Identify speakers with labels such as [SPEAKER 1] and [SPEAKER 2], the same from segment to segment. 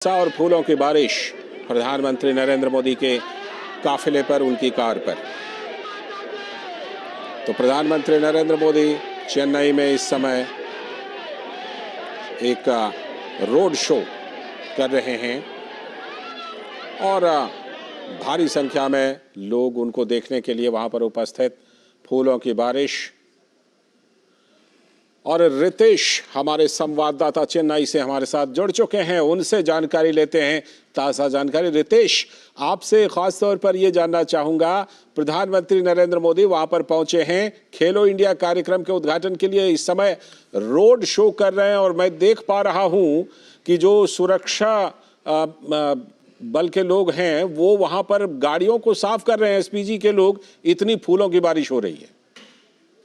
[SPEAKER 1] और फूलों की बारिश प्रधानमंत्री नरेंद्र मोदी के काफिले पर, उनकी कार पर। तो प्रधानमंत्री नरेंद्र मोदी चेन्नई में इस समय एक रोड शो कर रहे हैं और भारी संख्या में लोग उनको देखने के लिए वहां पर उपस्थित। फूलों की बारिश। और रितेश हमारे संवाददाता चेन्नई से हमारे साथ जुड़ चुके हैं, उनसे जानकारी लेते हैं, ताज़ा जानकारी। रितेश, आपसे खास तौर पर यह जानना चाहूंगा, प्रधानमंत्री नरेंद्र मोदी वहां पर पहुंचे हैं खेलो इंडिया कार्यक्रम के उद्घाटन के लिए, इस समय रोड शो कर रहे हैं और मैं देख पा रहा हूं कि जो सुरक्षा बल के लोग हैं वो वहां पर गाड़ियों को साफ कर रहे हैं, एसपीजी के लोग। इतनी फूलों की बारिश हो रही है।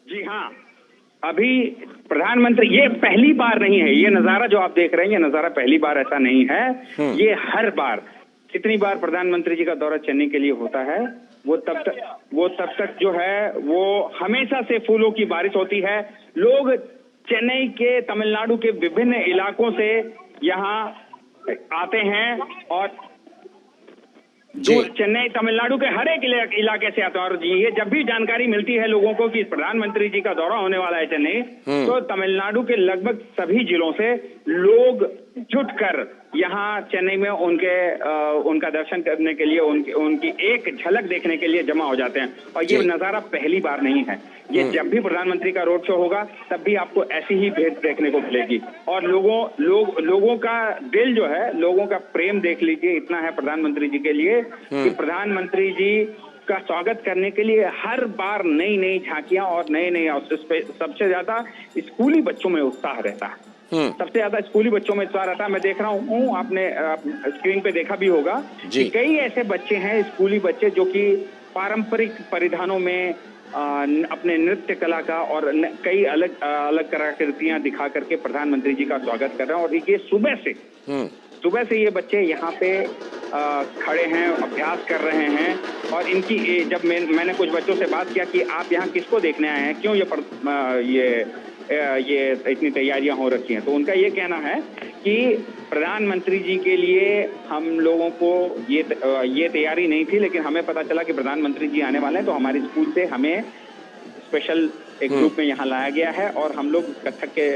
[SPEAKER 2] जी हाँ, अभी प्रधानमंत्री, ये पहली बार नहीं है, ये नजारा जो आप देख रहे हैं, ये नजारा पहली बार ऐसा नहीं है। ये हर बार, कितनी बार प्रधानमंत्री जी का दौरा चेन्नई के लिए होता है, वो तब तक जो है वो हमेशा से फूलों की बारिश होती है। लोग चेन्नई के, तमिलनाडु के विभिन्न इलाकों से यहाँ आते हैं और चेन्नई, तमिलनाडु के हर एक इलाके से आते हैं। और ये जब भी जानकारी मिलती है लोगों को कि प्रधानमंत्री जी का दौरा होने वाला है चेन्नई, तो तमिलनाडु के लगभग सभी जिलों से लोग जुटकर यहाँ चेन्नई में उनका दर्शन करने के लिए, उनकी एक झलक देखने के लिए जमा हो जाते हैं। और ये नजारा पहली बार नहीं है, ये जब भी प्रधानमंत्री का रोड शो होगा तब भी आपको ऐसी ही भेंट देखने को मिलेगी। और लोगों का दिल जो है, लोगों का प्रेम देख लीजिए, इतना है प्रधानमंत्री जी के लिए कि प्रधानमंत्री जी का स्वागत करने के लिए हर बार नई नई झांकियां और नए नए अवसर पे सबसे ज्यादा स्कूली बच्चों में उत्साह रहता है। सबसे ज्यादा स्कूली बच्चों में उत्साह रहता है। मैं देख रहा हूँ, आपने स्क्रीन पे देखा भी होगा कि कई ऐसे बच्चे हैं, स्कूली बच्चे, जो कि पारंपरिक परिधानों में अपने नृत्य कला का और कई अलग अलग कलाकृतियां दिखा करके प्रधानमंत्री जी का स्वागत कर रहे हैं। और ये सुबह से ये बच्चे यहाँ पे खड़े हैं, अभ्यास कर रहे हैं। और इनकी, जब मैंने कुछ बच्चों से बात किया कि आप यहाँ किसको देखने आए हैं, क्यों ये इतनी तैयारियां हो रखी हैं, तो उनका ये कहना है कि प्रधानमंत्री जी के लिए हम लोगों को ये तैयारी नहीं थी, लेकिन हमें पता चला कि प्रधानमंत्री जी आने वाले हैं, तो हमारे स्कूल से हमें स्पेशल एक ग्रुप में यहाँ लाया गया है और हम लोग कथक के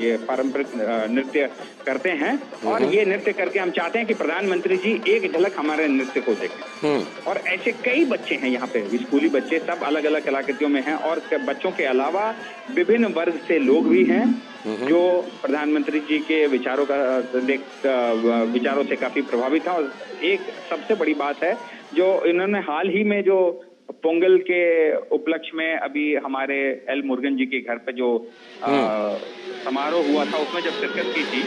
[SPEAKER 2] ये पारंपरिक नृत्य करते हैं। और ये नृत्य करके हम चाहते हैं कि प्रधानमंत्री जी एक झलक हमारे नृत्य को देखें। और ऐसे कई बच्चे हैं यहाँ पे, स्कूली बच्चे, सब अलग अलग कलाकृतियों में हैं। और बच्चों के अलावा विभिन्न वर्ग से लोग भी हैं जो प्रधानमंत्री जी के विचारों से काफी प्रभावित था। और एक सबसे बड़ी बात है, जो इन्होंने हाल ही में जो पोंगल के उपलक्ष्य में अभी हमारे एल मुरुगन जी के घर पे जो समारोह हुआ था, उसमें जब शिरकत की थी,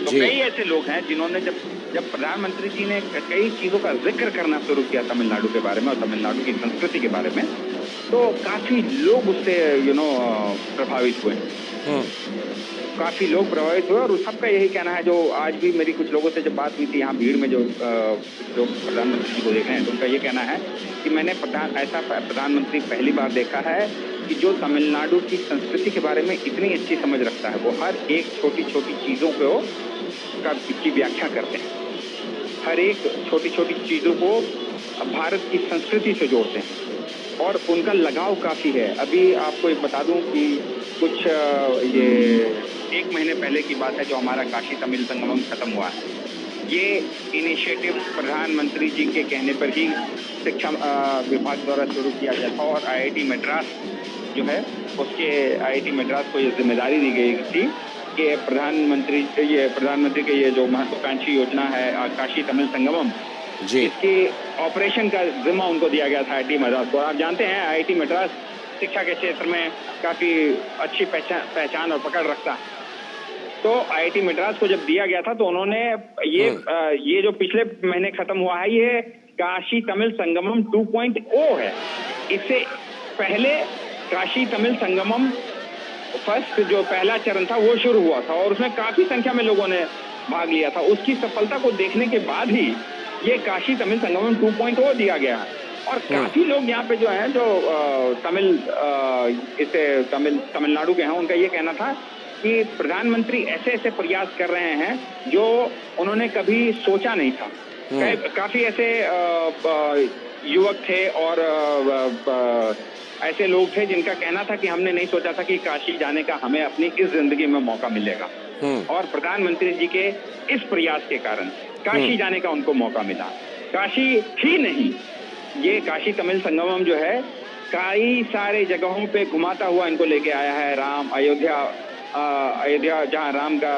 [SPEAKER 2] तो कई ऐसे लोग हैं जिन्होंने जब प्रधानमंत्री जी ने कई चीजों का जिक्र करना शुरू किया तमिलनाडु के बारे में और तमिलनाडु की संस्कृति के बारे में, तो काफी लोग उससे प्रभावित हुए। काफी लोग प्रभावित हुए और सबका यही कहना है, जो आज भी मेरी कुछ लोगों से जब बात हुई थी यहाँ भीड़ में, जो प्रधानमंत्री जी को देख रहे हैं, तो उनका ये कहना है कि मैंने ऐसा प्रधानमंत्री पहली बार देखा है कि जो तमिलनाडु की संस्कृति के बारे में इतनी अच्छी समझ रखता है। वो हर एक छोटी छोटी चीजों की व्याख्या करते हैं, हर एक छोटी छोटी चीजों को भारत की संस्कृति से जोड़ते हैं और उनका लगाव काफी है। अभी आपको एक बता दूं कि कुछ ये 1 महीने पहले की बात है, जो हमारा काशी तमिल संगमम खत्म हुआ है। ये इनिशिएटिव प्रधानमंत्री जी के कहने पर ही शिक्षा विभाग द्वारा शुरू किया गया था और आईआईटी मद्रास जो है, उसके आईआईटी मद्रास को ये जिम्मेदारी दी गई थी कि प्रधानमंत्री के ये जो महत्वाकांक्षी योजना है काशी तमिल संगमम, इसके ऑपरेशन का जिम्मा उनको दिया गया था आईआईटी मद्रास को। आप जानते हैं आईआईटी मद्रास शिक्षा के क्षेत्र में काफी अच्छी पहचान और पकड़ रखता है। तो आईआईटी मद्रास को जब दिया गया था, तो उन्होंने ये जो पिछले महीने खत्म हुआ है, ये काशी तमिल संगमम 2.0 है। इससे पहले काशी तमिल संगमम फर्स्ट, जो पहला चरण था, वो शुरू हुआ था और उसमें काफी संख्या में लोगों ने भाग लिया था। उसकी सफलता को देखने के बाद ही ये काशी तमिल संगमम 2.0 दिया गया है। और काफी लोग यहाँ पे जो हैं, जो तमिलनाडु के हैं, उनका ये कहना था कि प्रधानमंत्री ऐसे ऐसे प्रयास कर रहे हैं जो उन्होंने कभी सोचा नहीं था। काफी ऐसे युवक थे और ऐसे लोग थे जिनका कहना था कि हमने नहीं सोचा था कि काशी जाने का हमें अपनी इस जिंदगी में मौका मिलेगा, और प्रधानमंत्री जी के इस प्रयास के कारण काशी जाने का उनको मौका मिला। काशी ही नहीं, ये काशी तमिल संगमम जो है कई सारे जगहों पे घुमाता हुआ इनको लेके आया है। राम अयोध्या जहाँ राम का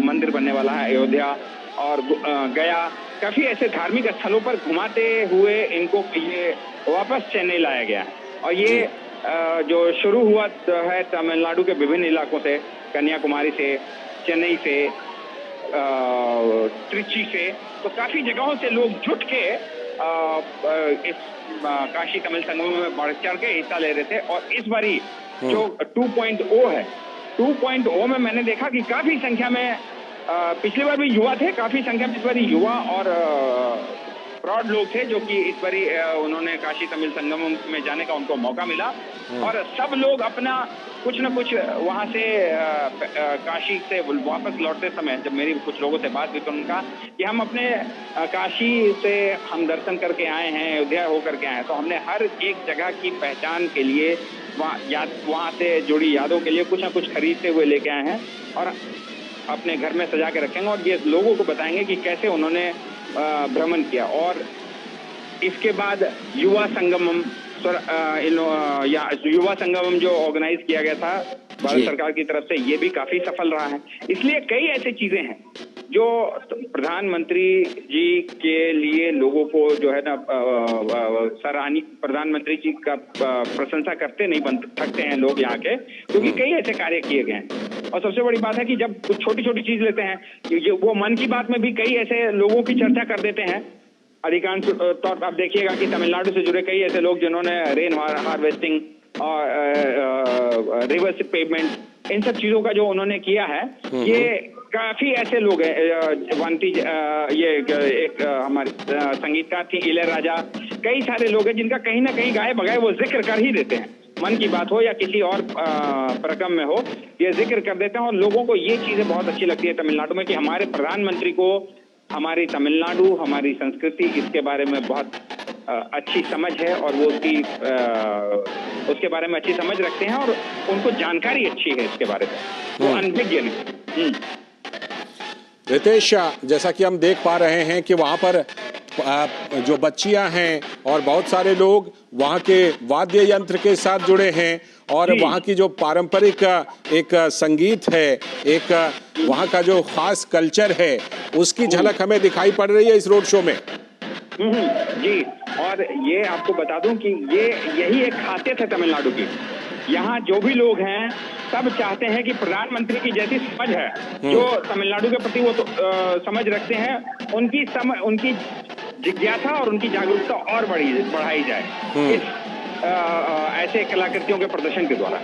[SPEAKER 2] मंदिर बनने वाला है, अयोध्या और गया, काफी ऐसे धार्मिक स्थलों पर घुमाते हुए इनको ये वापस चेन्नई लाया गया है। और ये जो शुरू हुआ है तमिलनाडु के विभिन्न इलाकों से, कन्याकुमारी से, चेन्नई से, त्रिची से, तो काफी जगहों से लोग जुट के इस काशी तमिल संगम में बढ़ चढ़ के हिस्सा ले रहे थे। और इस बारी जो 2.0 है, 2.0 में मैंने देखा कि काफी संख्या में पिछली बार भी युवा थे, काफी संख्या में इस बारी युवा और प्रौढ़ लोग थे जो कि इस बारी उन्होंने काशी तमिल संगम में जाने का उनको मौका मिला। और सब लोग अपना कुछ न कुछ वहां से काशी से वापस लौटते समय जब मेरी कुछ लोगों से बात हुई तो उनका कि हम अपने काशी से हम दर्शन करके आए हैं, अयोध्या होकर के आए हैं, तो हमने हर एक जगह की पहचान के लिए वहाँ से जुड़ी यादों के लिए कुछ न कुछ खरीदते हुए लेके आए हैं और अपने घर में सजा के रखेंगे और ये लोगों को बताएंगे कि कैसे उन्होंने भ्रमण किया। और इसके बाद युवा संगमम युवा संगमम जो ऑर्गेनाइज किया गया था भारत सरकार की तरफ से, ये भी काफी सफल रहा है। इसलिए कई ऐसी चीजें हैं जो प्रधानमंत्री जी के लिए लोगों को जो है ना सराहनीय, प्रधानमंत्री जी का प्रशंसा करते नहीं बन सकते हैं लोग यहाँ के, क्योंकि कई ऐसे कार्य किए गए हैं। और सबसे बड़ी बात है कि जब कुछ छोटी छोटी चीज लेते हैं, वो मन की बात में भी कई ऐसे लोगों की चर्चा कर देते हैं। अधिकांश तौर पर आप देखिएगा कि तमिलनाडु से जुड़े कई ऐसे लोग जिन्होंने रेन हार्वेस्टिंग और रिवर्स पेमेंट, इन सब चीजों का जो उन्होंने किया है, ये काफी ऐसे लोग हैं। वंती ये एक हमारे संगीतकार थी इलैयाराजा, कई सारे लोग हैं जिनका कहीं ना कहीं गाए बगाए वो जिक्र कर ही देते हैं, मन की बात हो या किसी और प्रकम में हो, ये जिक्र कर देते हैं। और लोगों को ये चीजें बहुत अच्छी लगती है तमिलनाडु में कि हमारे प्रधानमंत्री को हमारी तमिलनाडु, हमारी संस्कृति, इसके बारे में बहुत अच्छी समझ है और वो उसके बारे में अच्छी समझ रखते हैं और उनको जानकारी अच्छी है इसके बारे में, वो अनभिज्ञ नहीं।
[SPEAKER 1] रितेश, जैसा कि हम देख पा रहे हैं कि वहाँ पर जो बच्चियां हैं और बहुत सारे लोग वहाँ के वाद्य यंत्र के साथ जुड़े हैं और वहाँ की जो पारंपरिक एक संगीत है, एक वहाँ का जो खास कल्चर है, उसकी झलक हमें दिखाई पड़ रही है इस रोड शो में।
[SPEAKER 2] जी, और ये आपको बता दूं कि यही एक खासियत है तमिलनाडु की। यहाँ जो भी लोग हैं सब चाहते हैं कि प्रधानमंत्री की जैसी समझ है जो तमिलनाडु के प्रति वो समझ रखते हैं, उनकी जिज्ञासा और उनकी जागरूकता और बढ़ाई जाए इस ऐसे कलाकृतियों के प्रदर्शन के द्वारा।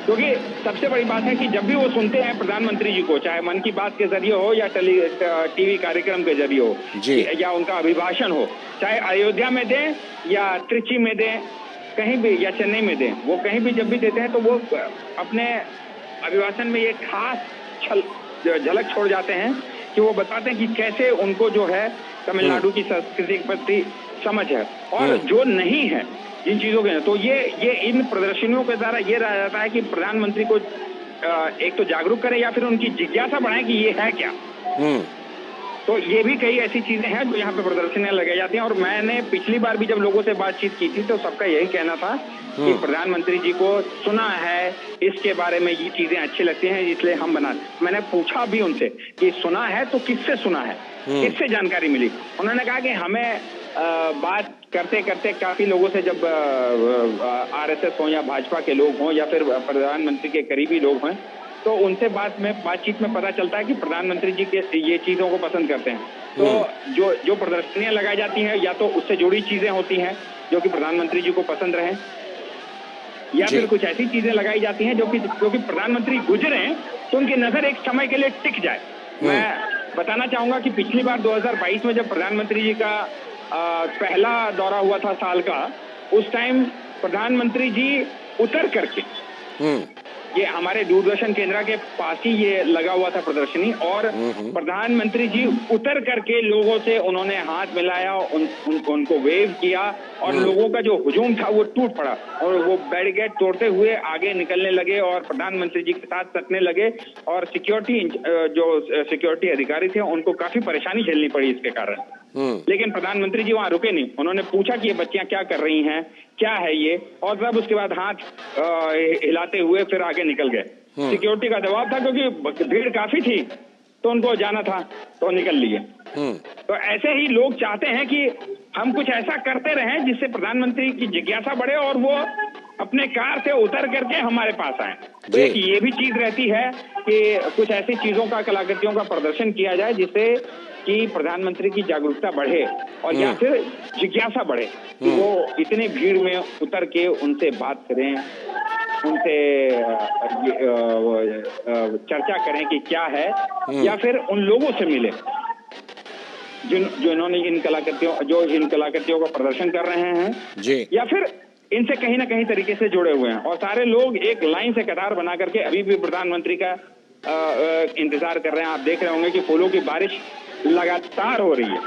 [SPEAKER 2] क्योंकि सबसे बड़ी बात है कि जब भी वो सुनते हैं प्रधानमंत्री जी को, चाहे मन की बात के जरिए हो या टीवी कार्यक्रम के जरिए हो या उनका अभिभाषण हो, चाहे अयोध्या में दें या त्रिची में दें, कहीं भी, या चेन्नई में दें, वो कहीं भी जब भी देते हैं तो वो अपने अभिभाषण में ये खास झलक छोड़ जाते हैं कि वो बताते हैं कि कैसे उनको जो है तमिलनाडु की संस्कृति के प्रति समझ है और जो नहीं है जिन चीजों के, तो ये इन प्रदर्शनियों के द्वारा ये रहा जाता है कि प्रधानमंत्री को एक तो जागरूक करें या फिर उनकी जिज्ञासा बढ़ाएं कि ये है क्या। तो ये भी कई ऐसी चीजें हैं जो यहाँ पे प्रदर्शनियां लगाई जाती हैं। और मैंने पिछली बार भी जब लोगों से बातचीत की थी तो सबका यही कहना था कि प्रधानमंत्री जी को सुना है, इसके बारे में ये चीजें अच्छी लगती हैं, इसलिए हम बना। मैंने पूछा भी उनसे कि सुना है तो किससे सुना है, किससे जानकारी मिली। उन्होंने कहा कि हमें बात करते करते काफी लोगों से, जब आरएसएस हो या भाजपा के लोग हों या फिर प्रधानमंत्री के करीबी लोग हों, तो उनसे बातचीत में पता चलता है कि प्रधानमंत्री जी के ये चीजों को पसंद करते हैं। तो जो प्रदर्शनियां लगाई जाती हैं या तो उससे जुड़ी चीजें होती हैं जो कि प्रधानमंत्री जी को पसंद रहे, या फिर कुछ ऐसी चीजें लगाई जाती हैं जो कि प्रधानमंत्री गुजरे तो उनकी नजर एक समय के लिए टिक जाए। मैं बताना चाहूंगा कि पिछली बार 2022 में जब प्रधानमंत्री जी का पहला दौरा हुआ था साल का, उस टाइम प्रधानमंत्री जी उतर करके ये हमारे दूरदर्शन केंद्र के पास ही ये लगा हुआ था प्रदर्शनी, और प्रधानमंत्री जी उतर करके लोगों से उन्होंने हाथ मिलाया, उनको वेव किया, और लोगों का जो हुजूम था वो टूट पड़ा और वो बैरिकेड तोड़ते हुए आगे निकलने लगे और प्रधानमंत्री जी के साथ सटने लगे, और सिक्योरिटी अधिकारी थे उनको काफी परेशानी झेलनी पड़ी इसके कारण। लेकिन प्रधानमंत्री जी वहां रुके नहीं, उन्होंने पूछा कि ये बच्चियां क्या कर रही हैं, क्या है ये, और तब उसके बाद हाथ हिलाते हुए फिर आगे निकल गए। सिक्योरिटी का जवाब था क्योंकि भीड़ काफी थी तो उनको जाना था तो निकल लिए। तो ऐसे ही लोग चाहते हैं कि हम कुछ ऐसा करते रहें जिससे प्रधानमंत्री की जिज्ञासा बढ़े और वो अपने कार से उतर करके हमारे पास आए। तो एक ये भी चीज रहती है कि कुछ ऐसी चीजों का, कलाकृतियों का प्रदर्शन किया जाए जिससे कि प्रधानमंत्री की जागरूकता बढ़े और या फिर जिज्ञासा बढ़े कि वो इतने भीड़ में उतर के उनसे बात करें, उनसे चर्चा करें कि क्या है, या फिर उन लोगों से मिले जो इन्होंने इन कलाकृतियों का प्रदर्शन कर रहे हैं जी, या फिर इनसे कहीं ना कहीं तरीके से जुड़े हुए हैं। और सारे लोग एक लाइन से कतार बना करके अभी भी प्रधानमंत्री का इंतजार कर रहे हैं। आप देख रहे होंगे कि फूलों की बारिश लगातार हो रही है।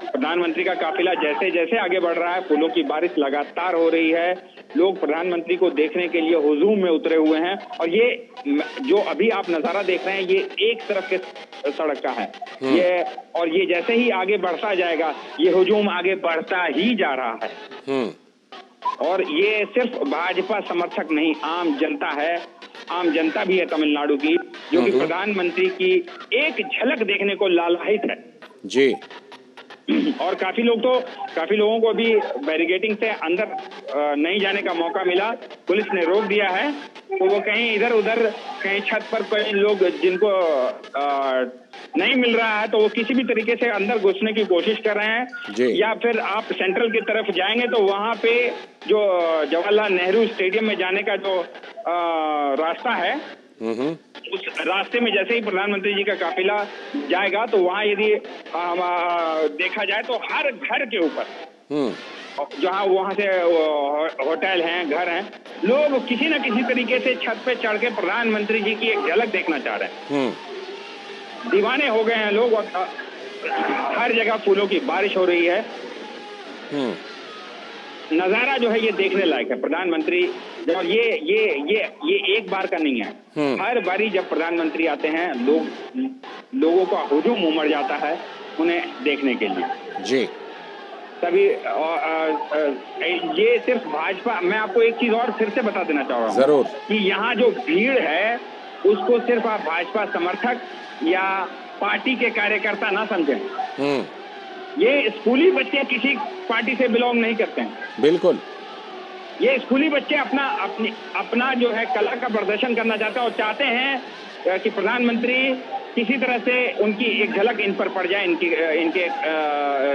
[SPEAKER 2] प्रधानमंत्री का काफिला जैसे जैसे आगे बढ़ रहा है, फूलों की बारिश लगातार हो रही है। लोग प्रधानमंत्री को देखने के लिए हुजूम में उतरे हुए हैं, और ये जो अभी आप नजारा देख रहे हैं ये एक तरफ के सड़क का है ये जैसे ही आगे बढ़ता जाएगा ये हुजूम आगे बढ़ता ही जा रहा है। और ये सिर्फ भाजपा समर्थक नहीं, आम जनता है, आम जनता भी है तमिलनाडु की, जो कि प्रधानमंत्री की एक झलक देखने को लालायित है जी। और काफी लोगों को भी बैरिकेडिंग से अंदर नहीं जाने का मौका मिला, पुलिस ने रोक दिया है। तो वो कहीं इधर उधर, कहीं छत पर कोई लोग जिनको नहीं मिल रहा है तो वो किसी भी तरीके से अंदर घुसने की कोशिश कर रहे हैं। या फिर आप सेंट्रल की तरफ जाएंगे तो वहां पे जो जवाहरलाल नेहरू स्टेडियम में जाने का जो रास्ता है, उस रास्ते में जैसे ही प्रधानमंत्री जी का काफिला जाएगा तो वहां यदि देखा जाए तो हर घर के ऊपर जहां वहां से होटल हैं, घर हैं, लोग किसी न किसी तरीके से छत पे चढ़ के प्रधानमंत्री जी की एक झलक देखना चाह रहे हैं। दीवाने हो गए हैं लोग, और हर जगह फूलों की बारिश हो रही है। नजारा जो है ये देखने लायक है। प्रधानमंत्री, और ये एक बार का नहीं है, हर बारी जब प्रधानमंत्री आते हैं लोगों का हुजूम उमड़ जाता है उन्हें देखने के लिए जी। तभी ये सिर्फ भाजपा, मैं आपको एक चीज और फिर से बता देना चाह रहा हूँ जरूर कि यहाँ जो भीड़ है उसको सिर्फ आप भाजपा समर्थक या पार्टी के कार्यकर्ता ना समझें। ये स्कूली बच्चे किसी पार्टी से बिलोंग नहीं करते हैं। बिल्कुल, ये स्कूली बच्चे अपना जो है कला का प्रदर्शन करना चाहते हैं और चाहते हैं कि प्रधानमंत्री किसी तरह से उनकी एक झलक इन पर पड़ जाए, इनके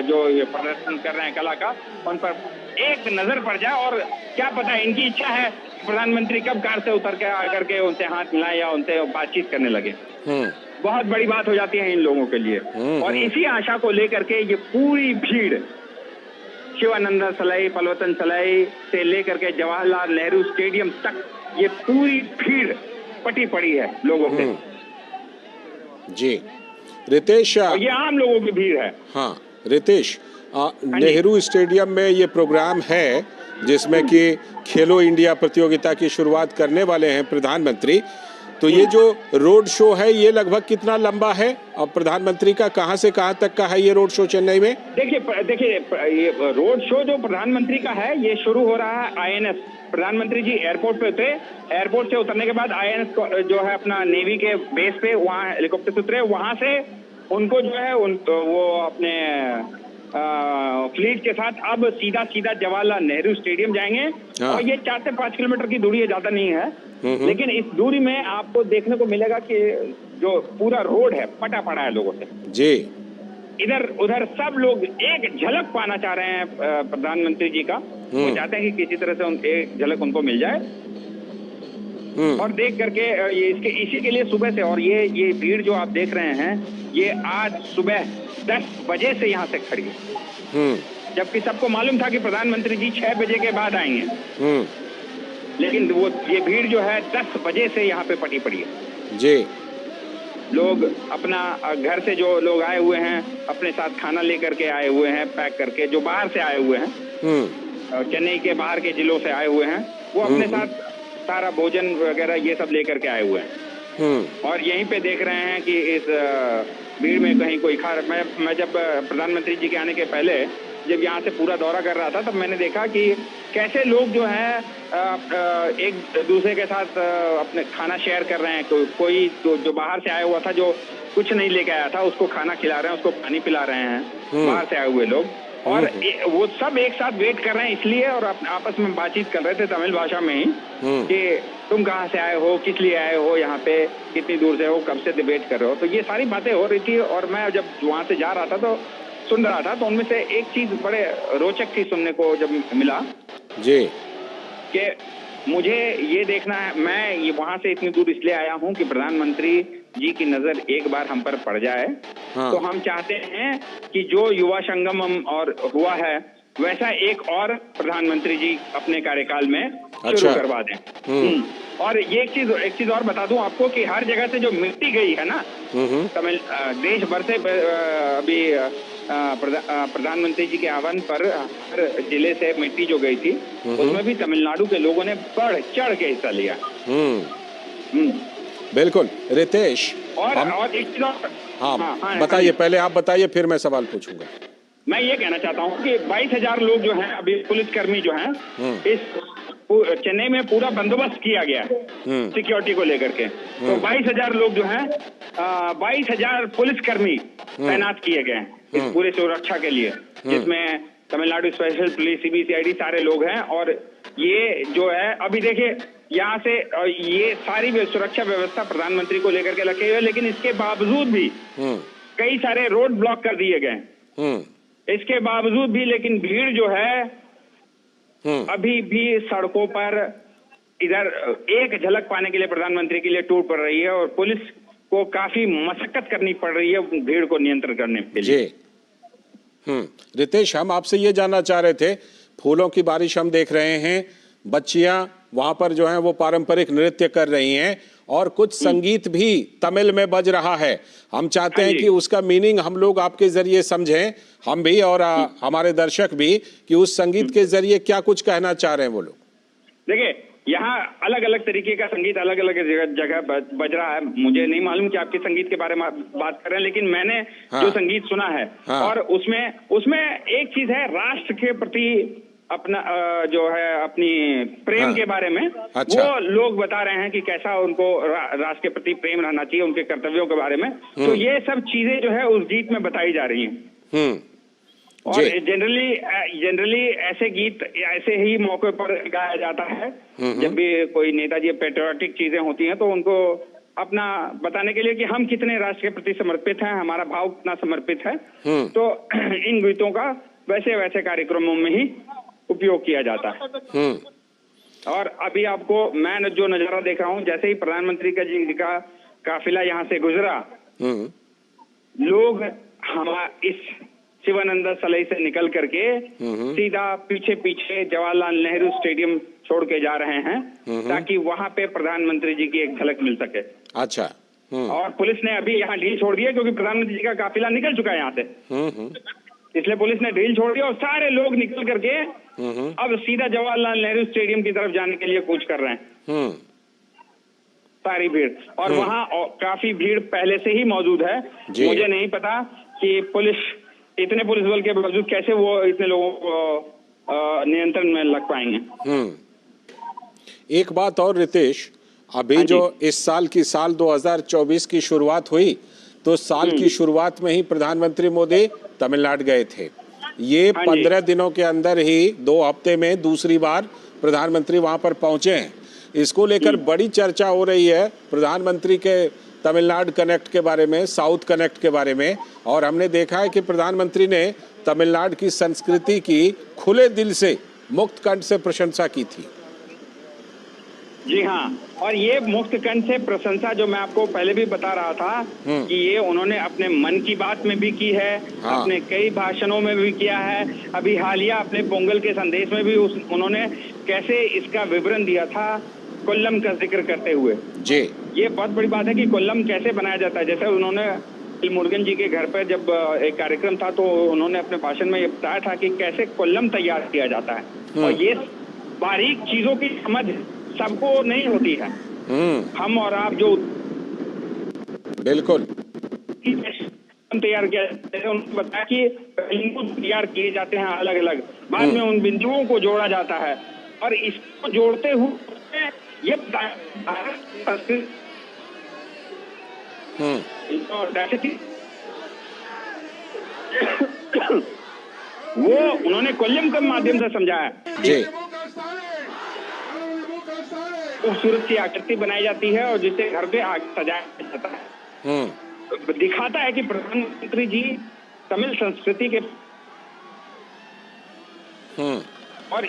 [SPEAKER 2] जो ये प्रदर्शन कर रहे हैं कला का, उन पर एक नजर पड़ जाए। और क्या पता, इनकी इच्छा है प्रधानमंत्री कब कार से उतर के आकर के उनसे हाथ मिलाए या उनसे बातचीत करने लगे। बहुत बड़ी बात हो जाती है इन लोगों के लिए। और इसी आशा को लेकर के ये पूरी भीड़ शिवानंद सलाई, पलवतन सलाई से लेकर के जवाहरलाल नेहरू स्टेडियम तक ये पूरी भीड़ पटी पड़ी है लोगों से जी। रितेश, ये आम लोगों की भीड़ है। हाँ रितेश, नेहरू स्टेडियम में ये प्रोग्राम है जिसमें कि खेलो इंडिया प्रतियोगिता की शुरुआत करने वाले हैं प्रधानमंत्री। तो ये जो रोड शो है ये लगभग कितना लंबा है और प्रधानमंत्री का कहां से कहां तक का है ये रोड शो चेन्नई में? देखिए ये रोड शो जो प्रधानमंत्री का है ये शुरू हो रहा है INS। प्रधानमंत्री जी एयरपोर्ट पे उतरे, एयरपोर्ट से उतरने के बाद INS जो है अपना नेवी के बेस पे वहाँ हेलीकॉप्टर से उतरे, वहां से उनको जो है वो अपने फ्लीट के साथ अब सीधा जवाहरलाल नेहरू स्टेडियम जाएंगे। और ये 4 से 5 किलोमीटर की दूरी है, ज्यादा नहीं है। लेकिन इस दूरी में आपको देखने को मिलेगा कि जो पूरा रोड है पटा पड़ा है लोगों से जी। इधर उधर सब लोग एक झलक पाना चाह रहे हैं प्रधानमंत्री जी का। वो चाहते हैं कि किसी तरह से एक झलक उनको मिल जाए और देख करके इसी के लिए सुबह से, और ये भीड़ जो आप देख रहे हैं ये आज सुबह 10 बजे से यहाँ से खड़ी है। जबकि सबको मालूम था कि प्रधानमंत्री जी 6 बजे के बाद आएंगे। लेकिन वो ये भीड़ जो है 10 बजे से यहाँ पे पटी पड़ी है।
[SPEAKER 1] जी।
[SPEAKER 2] लोग अपना घर से जो लोग आए हुए हैं अपने साथ खाना लेकर के आए हुए हैं पैक करके, जो बाहर से आए हुए हैं, चेन्नई के बाहर के जिलों से आए हुए हैं, वो अपने साथ सारा भोजन वगैरह ये सब लेकर के आए हुए हैं। और यहीं पे देख रहे हैं कि इस भीड़ में कहीं कोई मैं जब प्रधानमंत्री जी के आने के पहले जब यहाँ से पूरा दौरा कर रहा था तब मैंने देखा कि कैसे लोग जो है एक दूसरे के साथ अपने खाना शेयर कर रहे हैं। कोई जो बाहर से आया हुआ था, जो कुछ नहीं लेके आया था, उसको खाना खिला रहे हैं, उसको पानी पिला रहे हैं बाहर से आए हुए लोग। और वो सब एक साथ वेट कर रहे हैं इसलिए, और आपस में बातचीत कर रहे थे तमिल भाषा में ही कि तुम कहाँ से आए हो, किस लिए आए हो, यहाँ पे कितनी दूर से हो, कब से वेट कर रहे हो। तो ये सारी बातें हो रही थी और मैं जब वहाँ से जा रहा था तो सुन रहा था, तो उनमें से एक चीज बड़े रोचक थी सुनने को जब मिला
[SPEAKER 1] जी,
[SPEAKER 2] कि मुझे ये देखना है, मैं ये वहां से इतनी दूर इसलिए आया हूं कि प्रधानमंत्री जी की नजर एक बार हम पर पड़ जाए। तो हम चाहते हैं कि जो युवा संगम और हुआ है वैसा एक और प्रधानमंत्री जी अपने कार्यकाल में शुरू करवा दें। और ये एक चीज और बता दूं आपको कि हर जगह से जो मिट्टी गई है ना तमिल देश भर से अभी प्रधानमंत्री जी के आह्वान पर हर जिले से मिट्टी जो गई थी उसमें भी तमिलनाडु के लोगों ने बढ़ चढ़ के हिस्सा लिया।
[SPEAKER 1] बिल्कुल रितेश।
[SPEAKER 2] और एक चीज और,
[SPEAKER 1] हाँ बताइए, पहले आप बताइए फिर मैं सवाल पूछूंगा।
[SPEAKER 2] मैं ये कहना चाहता हूँ कि 22,000 लोग जो हैं अभी पुलिसकर्मी जो हैं इस चेन्नई में पूरा बंदोबस्त किया गया है सिक्योरिटी को लेकर के। तो 22,000 लोग जो हैं 22,000 पुलिसकर्मी तैनात किए गए हैं इस पूरे सुरक्षा के लिए, जिसमें तमिलनाडु स्पेशल पुलिस, सीबीसीआईडी सारे लोग हैं। और ये जो है अभी देखिए यहाँ से ये सारी सुरक्षा व्यवस्था प्रधानमंत्री को लेकर के रखे हुए, लेकिन इसके बावजूद भी कई सारे रोड ब्लॉक कर दिए गए। इसके बावजूद भी लेकिन भीड़ जो है अभी भी सड़कों पर इधर एक झलक पाने के लिए प्रधानमंत्री के लिए टूट पड़ रही है और पुलिस को काफी मशक्कत करनी पड़ रही है भीड़ को नियंत्रण करने के लिए।
[SPEAKER 1] रितेश, हम आपसे ये जानना चाह रहे थे, फूलों की बारिश हम देख रहे हैं, बच्चियां वहां पर जो हैं वो पारंपरिक नृत्य कर रही हैं और कुछ संगीत भी तमिल में बज रहा है। हम चाहते हैं कि उसका मीनिंग हम लोग आपके जरिए समझें, हम भी और हमारे दर्शक भी, कि उस संगीत के जरिए क्या कुछ कहना चाह रहे हैं वो लोग।
[SPEAKER 2] देखिए यहाँ अलग अलग तरीके का संगीत अलग अलग जगह बज रहा है। मुझे नहीं मालूम कि आपके संगीत के बारे में बात कर रहे हैं, लेकिन मैंने जो संगीत सुना है और उसमें एक चीज है राष्ट्र के प्रति अपना जो है अपनी प्रेम के बारे में। वो लोग बता रहे हैं कि कैसा उनको राष्ट्र के प्रति प्रेम रहना चाहिए, उनके कर्तव्यों के बारे में। तो ये सब चीजें जो है उस गीत में बताई जा रही हैं। और जनरली ऐसे गीत ऐसे ही मौके पर गाया जाता है जब भी कोई नेताजी पेट्रियोटिक चीजें होती हैं, तो उनको अपना बताने के लिए कि हम कितने राष्ट्र के प्रति समर्पित हैं, हमारा भाव कितना समर्पित है। तो इन गीतों का वैसे कार्यक्रमों में ही उपयोग किया जाता है। और अभी आपको मैं जो नजारा देख रहा हूँ, जैसे ही प्रधानमंत्री जी का काफिला यहाँ से गुजरा, लोग इस शिवानंद सलाई से निकल करके सीधा पीछे जवाहरलाल नेहरू स्टेडियम छोड़ के जा रहे हैं ताकि वहां पे प्रधानमंत्री जी की एक झलक मिल सके।
[SPEAKER 1] अच्छा।
[SPEAKER 2] और पुलिस ने अभी यहाँ ढील छोड़ दी है क्योंकि प्रधानमंत्री जी का काफिला निकल चुका है यहाँ से, इसलिए पुलिस ने ढील छोड़ दी और सारे लोग निकल करके अब सीधा जवाहरलाल नेहरू स्टेडियम की तरफ जाने के लिए कूच कर रहे हैं। सारी भीड़, और वहाँ काफी भीड़ पहले से ही मौजूद है। मुझे नहीं पता कि इतने पुलिस बल के बावजूद कैसे वो इतने लोगों को नियंत्रण में लग पाएंगे।
[SPEAKER 1] एक बात और रितेश, अभी जो इस साल 2024 की शुरुआत हुई, तो साल की शुरुआत में ही प्रधानमंत्री मोदी तमिलनाडु गए थे। ये 15 दिनों के अंदर ही 2 हफ्ते में दूसरी बार प्रधानमंत्री वहां पर पहुंचे हैं। इसको लेकर बड़ी चर्चा हो रही है प्रधानमंत्री के तमिलनाडु कनेक्ट के बारे में, साउथ कनेक्ट के बारे में। और हमने देखा है कि प्रधानमंत्री ने तमिलनाडु की संस्कृति की खुले दिल से, मुक्त कंठ से प्रशंसा की थी।
[SPEAKER 2] जी हाँ, और ये मुक्त कंठ से प्रशंसा जो मैं आपको पहले भी बता रहा था कि ये उन्होंने अपने मन की बात में भी की है,
[SPEAKER 1] हाँ।
[SPEAKER 2] अपने कई भाषणों में भी किया है। अभी हालिया अपने पोंगल के संदेश में भी उन्होंने कैसे इसका विवरण दिया था, कोल्लम का जिक्र करते हुए।
[SPEAKER 1] जी।
[SPEAKER 2] ये बहुत बड़ी बात है कि कोल्लम कैसे बनाया जाता है। जैसे उन्होंने मुरुगन जी के घर पर जब एक कार्यक्रम था तो उन्होंने अपने भाषण में ये बताया था कि कैसे कोल्लम तैयार किया जाता है, और ये बारीक चीजों की समझ सबको नहीं होती है। हम और आप जो
[SPEAKER 1] बिल्कुल
[SPEAKER 2] तैयार किया, जैसे उन्होंने बताया कि बिंदु तैयार किए जाते हैं अलग अलग, बाद में उन बिंदुओं को जोड़ा जाता है, और इसको जोड़ते हुए ये वो उन्होंने कोल्लम के माध्यम से समझाया
[SPEAKER 1] जी।
[SPEAKER 2] खूबसूरत सी आकृति बनाई जाती है और जिसे घर पे आग सजाया जाता है, दिखाता है कि प्रधानमंत्री जी तमिल संस्कृति के और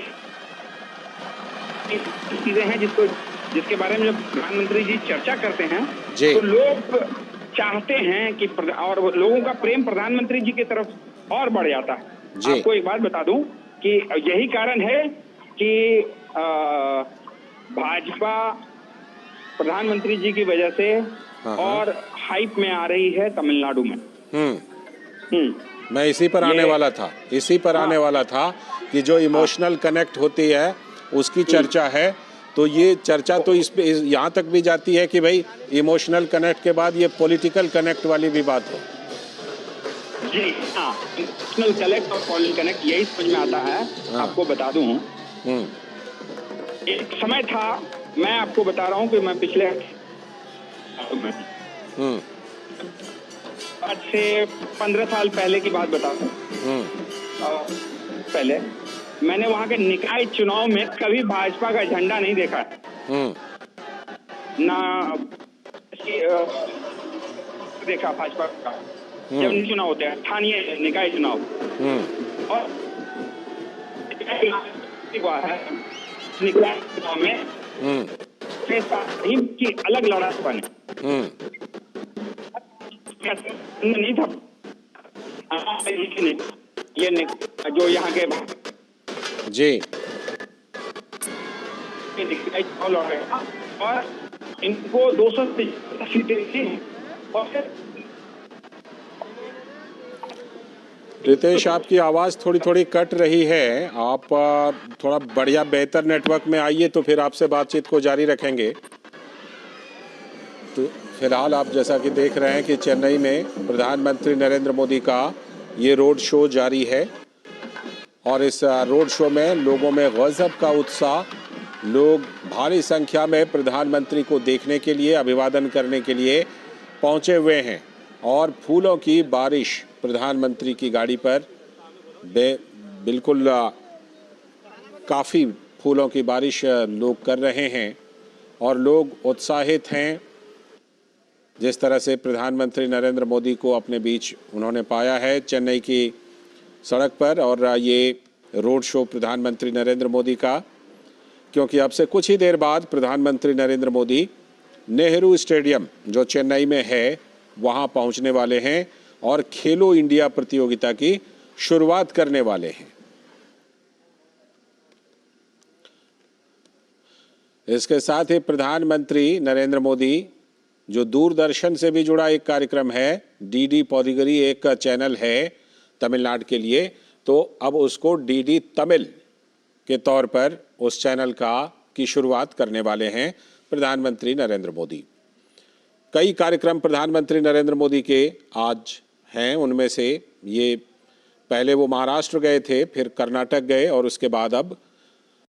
[SPEAKER 2] चीजें हैं जिसके बारे में जब प्रधानमंत्री जी चर्चा करते हैं तो लोग चाहते हैं कि और लोगों का प्रेम प्रधानमंत्री जी की तरफ और बढ़ जाता है। आपको एक बात बता दूं कि यही कारण है कि भाजपा प्रधानमंत्री जी की वजह से और हाइप में आ रही है तमिलनाडु में।
[SPEAKER 1] मैं इसी पर आने वाला था कि जो इमोशनल कनेक्ट होती है उसकी चर्चा है, तो ये चर्चा तो इस पे यहाँ तक भी जाती है कि भाई इमोशनल कनेक्ट के बाद ये पॉलिटिकल कनेक्ट वाली भी बात हो।
[SPEAKER 2] जी हाँ, इमोशनल कनेक्ट और पॉलिटिकल कनेक्ट यही समझ में आता है। आपको बता दूं, एक समय था, मैं आपको बता रहा हूँ कि मैं पिछले आज से 15 साल पहले की बात बता दूं, पहले मैंने वहां के निकाय चुनाव में कभी भाजपा का झंडा नहीं देखा, ना देखा भाजपा का जब चुनाव होते हैं, स्थानीय निकाय चुनाव, और निकाय चुनाव में की अलग लड़ाई बने नहीं था। ये जो यहाँ के
[SPEAKER 1] जी
[SPEAKER 2] और इनको 200 सीटें थी। और
[SPEAKER 1] रितेश, आपकी आवाज़ थोड़ी थोड़ी कट रही है, आप थोड़ा बढ़िया बेहतर नेटवर्क में आइए तो फिर आपसे बातचीत को जारी रखेंगे। तो फिलहाल आप जैसा कि देख रहे हैं कि चेन्नई में प्रधानमंत्री नरेंद्र मोदी का ये रोड शो जारी है, और इस रोड शो में लोगों में गजब का उत्साह, लोग भारी संख्या में प्रधानमंत्री को देखने के लिए, अभिवादन करने के लिए पहुंचे हुए हैं, और फूलों की बारिश प्रधानमंत्री की गाड़ी पर बिल्कुल काफ़ी फूलों की बारिश लोग कर रहे हैं, और लोग उत्साहित हैं जिस तरह से प्रधानमंत्री नरेंद्र मोदी को अपने बीच उन्होंने पाया है चेन्नई की सड़क पर। और ये रोड शो प्रधानमंत्री नरेंद्र मोदी का, क्योंकि अब से कुछ ही देर बाद प्रधानमंत्री नरेंद्र मोदी नेहरू स्टेडियम जो चेन्नई में है वहां पहुंचने वाले हैं और खेलो इंडिया प्रतियोगिता की शुरुआत करने वाले हैं। इसके साथ ही प्रधानमंत्री नरेंद्र मोदी जो दूरदर्शन से भी जुड़ा एक कार्यक्रम है, डीडी पोडिगरी एक चैनल है तमिलनाडु के लिए, तो अब उसको डीडी तमिल के तौर पर उस चैनल की शुरुआत करने वाले हैं प्रधानमंत्री नरेंद्र मोदी। कई कार्यक्रम प्रधानमंत्री नरेंद्र मोदी के आज हैं, उनमें से ये पहले वो महाराष्ट्र गए थे, फिर कर्नाटक गए और उसके बाद अब